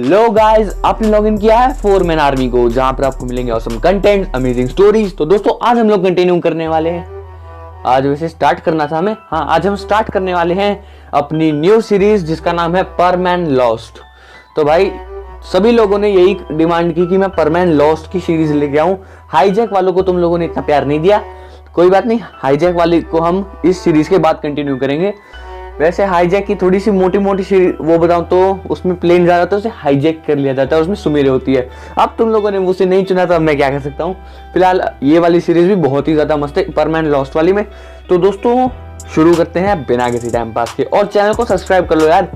Hello guys, आपने login किया है 4 मैन आर्मी को, जहां पर आपको मिलेंगे ऑसम कंटेंट, अमेजिंग स्टोरीज। तो दोस्तों आज हम लोग कंटिन्यू करने वाले हैं। आज वैसे स्टार्ट करना था हमें, आज हम स्टार्ट करने वाले हैं अपनी न्यू सीरीज जिसका नाम है पर मैन लॉस्ट। तो भाई सभी लोगों ने यही डिमांड की कि मैं पर मैन लॉस्ट की सीरीज लेके आऊं। हाईजैक वालों को तुम लोगों ने इतना प्यार नहीं दिया, कोई बात नहीं, हाईजैक वाले को हम इस सीरीज के बाद कंटिन्यू करेंगे। वैसे हाईजैक की थोड़ी सी मोटी वो बताऊं तो उसमें प्लेन ज्यादा तो उसे हाईजैक कर लिया जाता है, उसमें सुमेरे होती है। अब तुम लोगों ने मुझसे नहीं चुना, तो अब मैं क्या कर सकता हूँ। फिलहाल ये वाली सीरीज भी बहुत ही ज्यादा मस्त है, पर मैन लॉस्ट वाली में। तो दोस्तों शुरू करते हैं बिना किसी टाइम पास के, और चैनल को सब्सक्राइब कर लो यार।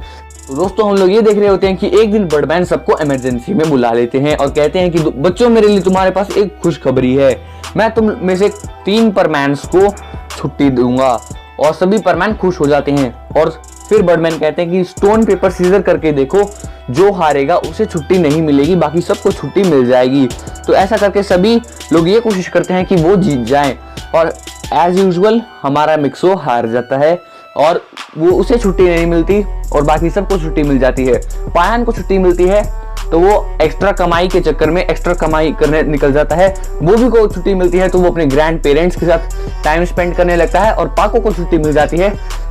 तो दोस्तों हम लोग ये देख रहे होते हैं कि एक दिन बर्डमैन सबको इमरजेंसी में बुला लेते हैं और कहते हैं कि बच्चों मेरे लिए तुम्हारे पास एक खुशखबरी है, मैं तुम में से 3 परमैन्स को छुट्टी दूंगा। और सभी परमैन खुश हो जाते हैं। और फिर बर्डमैन कहते हैं कि स्टोन पेपर सीजर करके देखो, जो हारेगा उसे छुट्टी नहीं मिलेगी, बाकी सबको छुट्टी मिल जाएगी। तो ऐसा करके सभी लोग ये कोशिश करते हैं कि वो जीत जाएं, और एज यूजुअल हमारा मिक्सो हार जाता है और वो उसे छुट्टी नहीं मिलती और बाकी सबको छुट्टी मिल जाती है। पायन को छुट्टी मिलती है तो वो एक्स्ट्रा कमाई के चक्कर में एक्स्ट्रा कमाई करने निकल जाता है। बॉबी को छुट्टी मिलती है तो वो अपने ग्रैंड पेरेंट्स के साथ टाइम स्पेंड करने लगता है। और पाको को छुट्टी मिल जाती है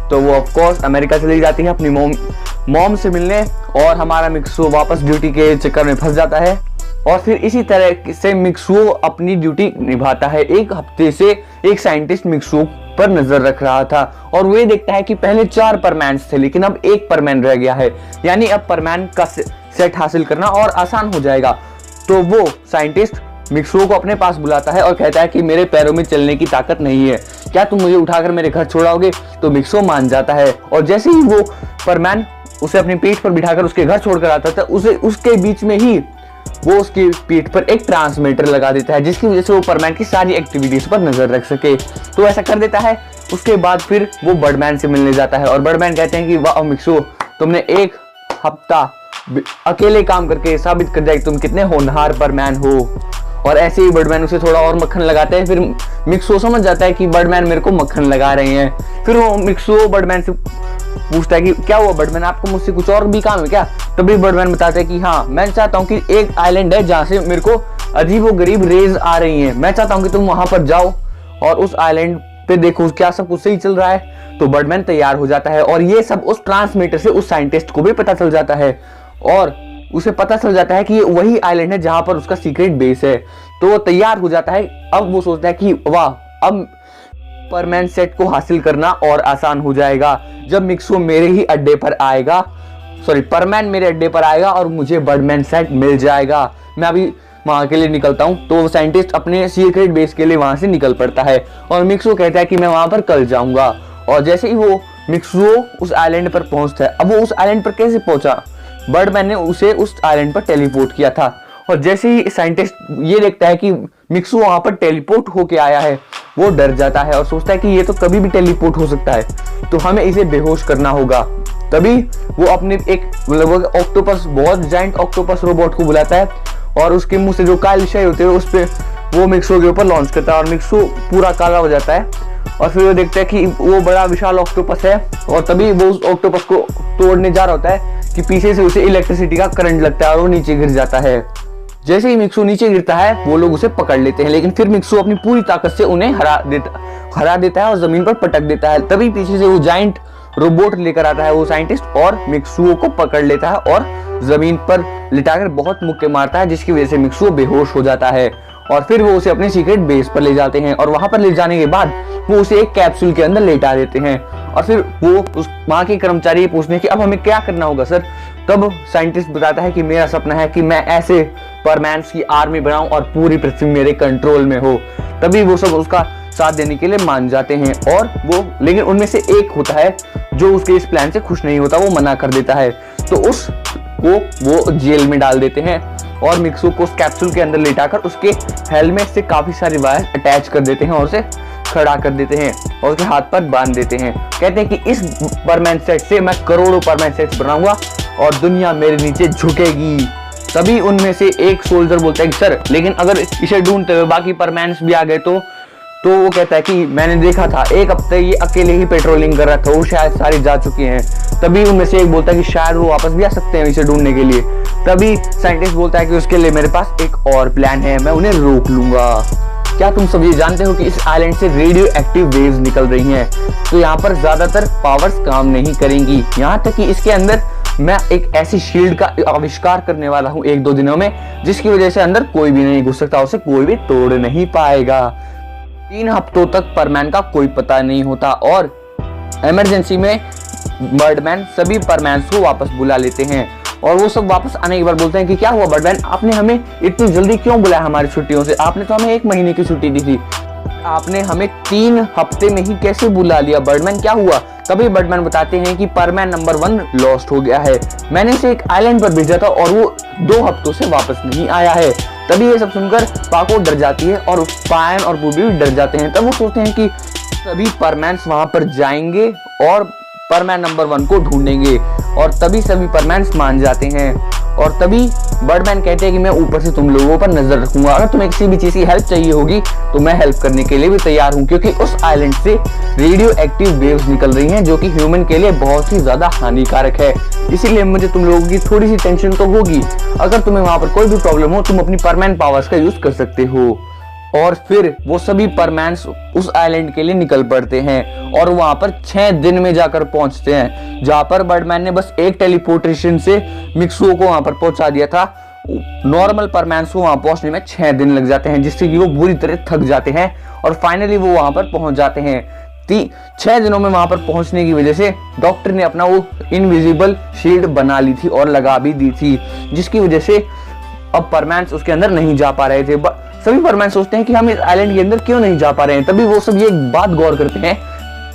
तो वो ऑफ कोर्स अमेरिका चली जाती है अपनी मॉम से मिलने, और हमारा मिक्सो वापस ड्यूटी के चक्कर में फंस जाता है। और फिर इसी तरह से मिक्सो अपनी ड्यूटी निभाता है। एक हफ्ते से एक साइंटिस्ट मिक्सो पर नजर रख रहा था और वो ये देखता है कि पहले 4 परमैन्स थे लेकिन अब 1 परमैन रह गया है, यानी अब परमैन का सेट हासिल करना और आसान हो जाएगा। तो वो साइंटिस्ट मिक्सो को अपने पास बुलाता है और कहता है कि मेरे पैरों में चलने की ताकत नहीं है, क्या तुम मुझे उठाकर मेरे घर छोड़ाओगे। तो मिक्सो मान जाता है और जैसे ही वो परमैन उसे अपनी पीठ पर बिठाकर उसके घर छोड़कर आता था, उसके बीच में ही वो उसकी पीठ पर एक ट्रांसमीटर लगा देता है, जिसकी वजह से वो परमैन की सारी एक्टिविटीज पर नजर रख सके। तो ऐसा कर देता है। उसके बाद फिर वो बर्डमैन से मिलने जाता है और बर्डमैन कहते हैं कि वाह मिक्सो, तुमने 1 हफ्ता अकेले काम करके साबित कर दिया कि तुम कितने होनहार परमैन हो। और ऐसे ही बर्डमैन उसे थोड़ा और मक्खन लगाते हैं। फिर मिक्सो समझ जाता है कि बर्डमैन मेरे को मक्खन लगा रहे हैं। फिर वो मिक्सो बर्डमैन से पूछता है कि क्या हुआ बर्डमैन, आपको मुझसे कुछ और भी काम है क्या। तभी बर्डमैन बताता है कि हाँ, मैं चाहता हूँ कि एक आइलैंड है जहाँ से मेरे को अजीब व गरीब रेज आ रही हैं, मैं चाहता हूँ कि तुम वहां पर जाओ और उस आइलैंड पे देखो क्या सब कुछ सही चल रहा है। तो बर्डमैन तैयार हो जाता है और ये सब उस ट्रांसमीटर से उस साइंटिस्ट को भी पता चल जाता है और उसे पता चल जाता है कि ये वही आइलैंड है जहां पर उसका सीक्रेट बेस है। तो वो तैयार हो जाता है। अब वो सोचता है कि वाह, अब परमैन सेट को हासिल करना और आसान हो जाएगा जब मिक्सो मेरे ही अड्डे पर आएगा, परमैन मेरे अड्डे पर आएगा और मुझे बर्डमैन सेट मिल जाएगा। मैं अभी वहां के लिए निकलता हूँ। तो वो साइंटिस्ट अपने सीक्रेट बेस के लिए वहां से निकल पड़ता है और मिक्सो कहता है कि मैं वहां पर कल जाऊंगा। और जैसे ही वो मिक्सो उस आइलैंड पर पहुंचता है, अब वो उस आइलैंड पर कैसे पहुंचा, बर्डमैन ने उसे उस आइलैंड पर टेलीपोर्ट किया था। और जैसे ही साइंटिस्ट ये देखता है कि मिक्सो वहां पर टेलीपोर्ट होके आया है, वो डर जाता है और सोचता है कि ये तो कभी भी टेलीपोर्ट हो सकता है, तो हमें इसे बेहोश करना होगा। तभी वो अपने एक लगभग ऑक्टोपस, बहुत जायंट ऑक्टोपस रोबोट को बुलाता है और उसके मुंह से जो काले शय होते हैं उस पे वो मिक्सो के ऊपर लॉन्च करता है और मिक्सो पूरा काला हो जाता है। और फिर वो देखता है कि वो बड़ा विशाल ऑक्टोपस है और तभी वो उस ऑक्टोपस को तोड़ने जा रहा होता है कि पीछे से उसे इलेक्ट्रिसिटी का करंट लगता है और वो नीचे गिर जाता है। जैसे ही मिक्सो नीचे गिरता है वो लोग उसे पकड़ लेते हैं, लेकिन फिर मिक्सो अपनी पूरी ताकत से उन्हें हरा देता है और जमीन पर पटक देता है। तभी पीछे से वो जायंट रोबोट लेकर आता है वो साइंटिस्ट और मिक्सो को पकड़ लेता है और जमीन पर लिटाकर बहुत मुक्के मारता है, जिसकी वजह से मिक्सो बेहोश हो जाता है। और फिर वो उसे अपने सीक्रेट बेस पर ले जाते हैं और वहां पर ले जाने के बाद वो उसे एक कैप्सूल के अंदर लेटा देते हैं। और फिर वो उस वहां के कर्मचारी पूछने कि अब हमें क्या करना होगा सर। तब साइंटिस्ट बताता है कि मेरा सपना है कि मैं ऐसे परमैन्स की आर्मी बनाऊं और पूरी पृथ्वी मेरे कंट्रोल में हो। तभी वो सब उसका साथ देने के लिए मान जाते हैं और वो, लेकिन उनमें से एक होता है जो उसके इस प्लान से खुश नहीं होता, वो मना कर देता है। तो वो जेल में डाल देते हैं और मिक्सो को उस कैप्सूल के अंदर लेटाकर उसके हेलमेट से काफी सारी वायर अटैच कर देते हैं और उसे खड़ा कर देते हैं और उसके हाथ पर बांध देते हैं। कहते हैं कि इस परमैन सेट से मैं करोड़ों परमैन सेट्स बनाऊंगा और दुनिया मेरे नीचे झुकेगी। तभी उनमें से एक सोल्जर बोलता है कि सर, लेकिन अगर इसे ढूंढते हुए बाकी परमैन्स भी आ गए तो वो कहता है कि मैंने देखा था 1 हफ्ते ये अकेले ही पेट्रोलिंग कर रहा था, वो शायद सारे जा चुके हैं। तभी उनमें से एक बोलता है कि शायद वो वापस भी आ सकते हैं इसे ढूंढने के लिए। तभी साइंटिस्ट बोलता है कि उसके लिए मेरे पास एक और प्लान है, मैं उन्हें रोक लूंगा। क्या तुम सब ये जानते हो कि इस आइलैंड से रेडियो एक्टिव वेव्स निकल रही हैं, तो यहाँ पर ज्यादातर पावर्स काम नहीं करेंगी। यहाँ तक कि इसके अंदर मैं एक ऐसी शील्ड का आविष्कार करने वाला हूँ 1-2 दिनों में, जिसकी वजह से अंदर कोई भी नहीं घुस सकता, उसे कोई भी तोड़ नहीं पाएगा। 3 हफ्तों तक परमैन का कोई पता नहीं होता और इमरजेंसी में बर्डमैन सभी परमैन्स को वापस बुला लेते हैं और वो सब वापस आने के बाद बोलते हैं कि क्या हुआ बर्डमैन, आपने हमें इतनी जल्दी क्यों बुलाया हमारी छुट्टियों से? आपने तो हमें 1 महीने की छुट्टी दी थी, आपने हमें 3 हफ्ते में ही कैसे बुला लिया बर्डमैन, क्या हुआ? तभी बर्डमैन बताते हैं कि परमैन नंबर 1 लॉस्ट हो गया है, मैंने इसे एक आइलैंड पर भेजा था और वो 2 हफ्तों से वापस नहीं आया है। तभी ये सब सुनकर पाको डर जाती है और पायन और बूबी भी डर जाते हैं। तब वो सोचते हैं कि सभी परमैन्स वहां पर जाएंगे और परमैन नंबर 1 को ढूंढेंगे और तभी सभी परमैन्स मान जाते हैं और तभी बर्डमैन कहते हैं कि मैं ऊपर से तुम लोगों पर नजर रखूंगा, अगर तुम्हें किसी भी चीज की हेल्प चाहिए होगी तो मैं हेल्प करने के लिए भी तैयार हूं, क्योंकि उस आइलैंड से रेडियो एक्टिव वेव्स निकल रही हैं जो कि ह्यूमन के लिए बहुत ही ज्यादा हानिकारक है। इसीलिए मुझे तुम लोगों की थोड़ी सी टेंशन तो होगी। अगर तुम्हें वहां पर कोई भी प्रॉब्लम हो तुम अपनी परमैन पावर्स का यूज कर सकते हो। और फिर वो सभी परमैन्स उस आइलैंड के लिए निकल पड़ते हैं और वहां पर 6 दिन में जाकर पहुंचते हैं, जहां पर बर्डमैन ने बस एक टेलीपोर्टेशन से मिक्सुओ को वहां पर पहुंचा दिया था। नॉर्मल परमैन्स को वहां पहुंचने में 6 दिन लग जाते हैं, जिससे कि वो बुरी तरह थक जाते हैं और फाइनली वो वहां पर पहुंच जाते हैं। 6 दिनों में वहां पर पहुंचने की वजह से डॉक्टर ने अपना वो इनविजिबल शील्ड बना ली थी और लगा भी दी थी, जिसकी वजह से अब परमैन्स उसके अंदर नहीं जा पा रहे थे। सभी परमैन सोचते हैं कि हम इस आइलैंड के अंदर क्यों नहीं जा पा रहे हैं। तभी वो सब ये बात गौर करते हैं,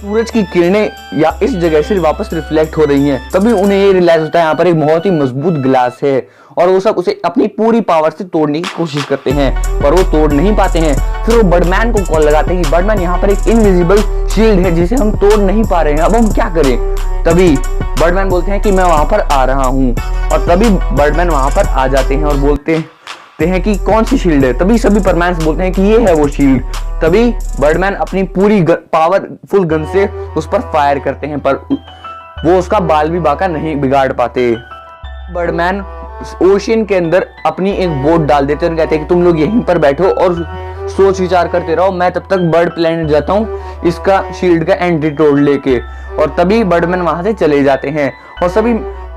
सूरज की किरणें या इस जगह से वापस रिफ्लेक्ट हो रही हैं। तभी उन्हें ये रियलाइज होता है यहाँ पर एक बहुत ही मजबूत ग्लास है और वो सब उसे अपनी पूरी पावर से तोड़ने की कोशिश करते हैं, पर वो तोड़ नहीं पाते हैं। फिर वो बर्डमैन को कॉल लगाते हैं कि बर्डमैन, यहाँ पर एक इनविजिबल शील्ड है जिसे हम तोड़ नहीं पा रहे हैं, अब हम क्या करें? तभी बर्डमैन बोलते हैं कि मैं वहां पर आ रहा हूँ और तभी बर्डमैन वहां पर आ जाते हैं और बोलते हैं कि कौन सी शील्ड है? तभी सभी परमैन्स बोलते हैं कि ये है वो शील्ड। तभी बर्डमैन अपनी पूरी पावरफुल गन से उस पर फायर करते हैं, पर वो उसका बाल भी बाका नहीं बिगाड़ पाते। बर्डमैन ओशियन के अंदर अपनी एक बोट डाल देते हैं और कहते हैं कि तुम लोग यहीं पर बैठो और सोच विचार करते रहो, मैं तब तक बर्ड प्लेनेट जाता हूँ इसका शील्ड का एंटीडोट लेके। और तभी बर्डमैन वहां से चले जाते हैं और सभी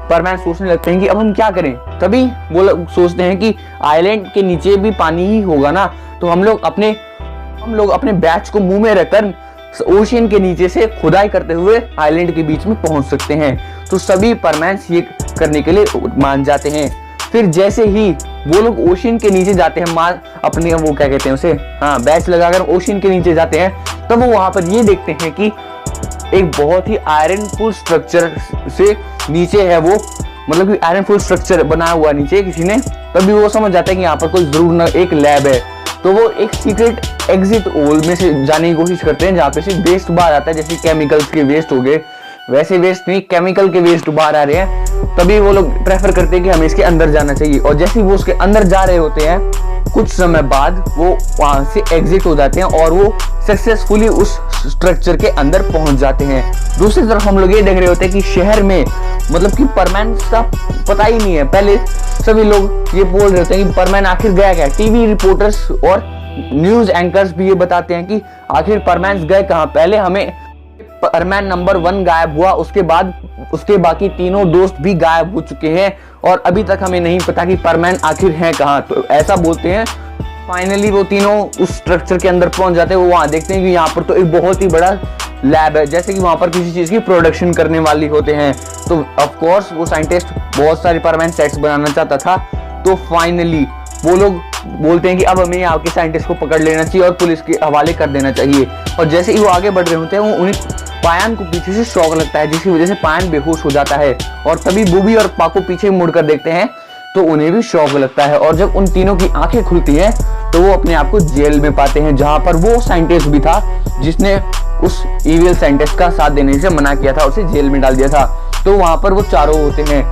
परमैन सोचने लगते हैं कि अब हम क्या करें। तभी वो लोग सोचते हैं कि आइलैंड के नीचे भी पानी ही होगा ना, तो हम लोग अपने बैच को मुंह में रखकर ओशियन के नीचे से खुदाई करते हुए आइलैंड के बीच में पहुंच सकते हैं। तो सभी परमैन्स ये करने के लिए मान जाते हैं। फिर जैसे ही वो लोग ओशियन के नीचे जाते हैं, अपने वो क्या कहते हैं उसे, बैच लगाकर ओशियन के नीचे जाते हैं, तब वो वहां पर ये देखते हैं कि एक बहुत ही आयरनफुल स्ट्रक्चर से नीचे है वो, मतलब कि आयरनफुल स्ट्रक्चर बनाया हुआ नीचे किसी ने। तभी वो समझ जाता है कि यहाँ पर कोई जरूर न एक लैब है, तो वो एक सीक्रेट एग्जिट होल में से जाने की कोशिश करते हैं जहाँ पे से वेस्ट बाहर आता है, जैसे केमिकल्स के वेस्ट हो गए वैसे वेस्ट नहीं, केमिकल के वेस्ट बाहर आ रहे हैं। तभी वो लोग प्रेफर करते हैं कि हमें इसके अंदर जाना चाहिए और जैसे ही वो उसके अंदर जा रहे होते हैं, कुछ समय बाद वो वहां से एग्जिट हो जाते हैं और वो सक्सेसफुली उस स्ट्रक्चर के अंदर पहुंच जाते हैं। दूसरी तरफ हम लोग ये देख रहे होते हैं कि शहर में मतलब कि परमैन का पता ही नहीं है। पहले सभी लोग ये बोल रहे होते हैं कि परमैन आखिर गया क्या। टीवी रिपोर्टर्स और न्यूज एंकर्स भी ये बताते हैं कि आखिर परमैन गए कहाँ। पहले हमें परमैन नंबर 1 गायब हुआ, उसके बाद उसके बाकी तीनों दोस्त भी गायब हो चुके हैं और अभी तक हमें नहीं पता कि परमैन आखिर है कहाँ। तो ऐसा बोलते हैं। फाइनली वो तीनों उस स्ट्रक्चर के अंदर पहुंच जाते हैं। वो वहां देखते हैं कि यहाँ पर तो एक बहुत ही बड़ा लैब है, जैसे कि वहां पर किसी चीज की प्रोडक्शन करने वाली होते हैं। तो ऑफ कोर्स वो साइंटिस्ट बहुत सारी परमैन सेट्स बनाना चाहता था। तो फाइनली वो लोग बोलते हैं कि अब हमें यहाँ के साइंटिस्ट को पकड़ लेना चाहिए और पुलिस के हवाले कर देना चाहिए। और जैसे ही वो आगे बढ़ रहे होते हैं, वो उन्हें पायन को पीछे से शॉक लगता है, जिसकी वजह से पायन बेहोश हो जाता है। और तभी बूबी और पाको पीछे मुड़कर देखते हैं तो उन्हें भी शॉक लगता है। और जब उन तीनों की आंखें खुलती हैं तो वो अपने आप को जेल में पाते हैं, जहां पर वो साइंटिस्ट भी था जिसने उस इविल साइंटिस्ट का साथ देने से मना किया था, उसे जेल में डाल दिया था। तो वहां पर वो चारों होते हैं।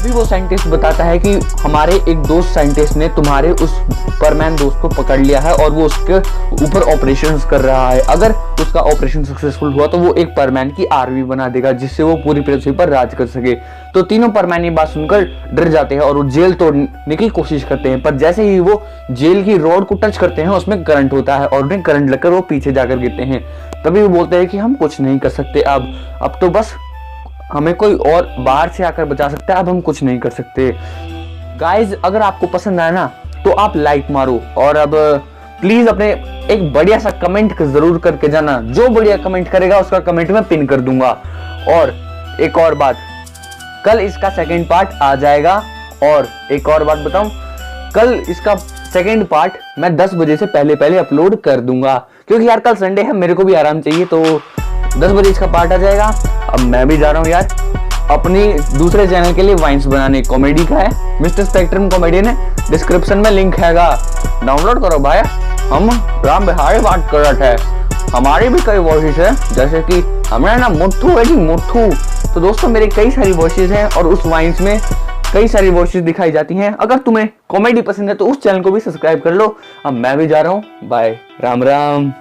भी वो साइंटिस्ट बताता है कि हमारे एक दोस्त साइंटिस्ट ने तुम्हारे उस सुपरमैन दोस्त को पकड़ लिया है और वो उसके ऊपर ऑपरेशंस कर रहा है। अगर उसका ऑपरेशन सक्सेसफुल हुआ तो वो एक परमैन की आर्मी बना देगा जिससे वो पूरी पृथ्वी पर राज कर सके। तो तीनों परमैन ये बात सुनकर डर जाते हैं और वो जेल तोड़ने की कोशिश करते हैं, पर जैसे ही वो जेल की रोड को टच करते हैं उसमें करंट होता है और उन्हें करंट लगकर वो पीछे जाकर गिरते हैं। तभी वो बोलते हैं कि हम कुछ नहीं कर सकते, अब तो बस हमें कोई और बाहर से आकर बचा सकता है, अब हम कुछ नहीं कर सकते। गाइज अगर आपको पसंद आया ना तो आप लाइक मारो और अब प्लीज अपने एक बढ़िया सा कमेंट जरूर करके जाना। जो बढ़िया कमेंट करेगा उसका कमेंट मैं पिन कर दूंगा। और एक और बात, कल इसका सेकंड पार्ट आ जाएगा। और एक और बात बताऊं, कल इसका सेकंड पार्ट मैं 10 बजे से पहले अपलोड कर दूंगा, क्योंकि यार कल संडे है, मेरे को भी आराम चाहिए। तो 10 बजे इसका पार्ट आ जाएगा। अब मैं भी जा रहा हूँ यार अपनी दूसरे चैनल के लिए वाइन्स बनाने, कॉमेडी का है, मिस्टर स्पेक्ट्रम कॉमेडियन है, डिस्क्रिप्शन में लिंक हैगा, डाउनलोड करो भाई। हम राम बिहारी बात कर रहे थे, हमारी भी कई वॉइसेस है, जैसे कि हमारा ना मुट्ठू है जी, मुट्ठू। तो दोस्तों मेरी कई सारी वॉइसेस हैं और उस वाइन्स में कई सारी वॉइसेस दिखाई जाती हैं। अगर तुम्हें कॉमेडी पसंद है तो उस चैनल को भी सब्सक्राइब कर लो। अब मैं भी जा रहा हूँ, बाय, राम राम।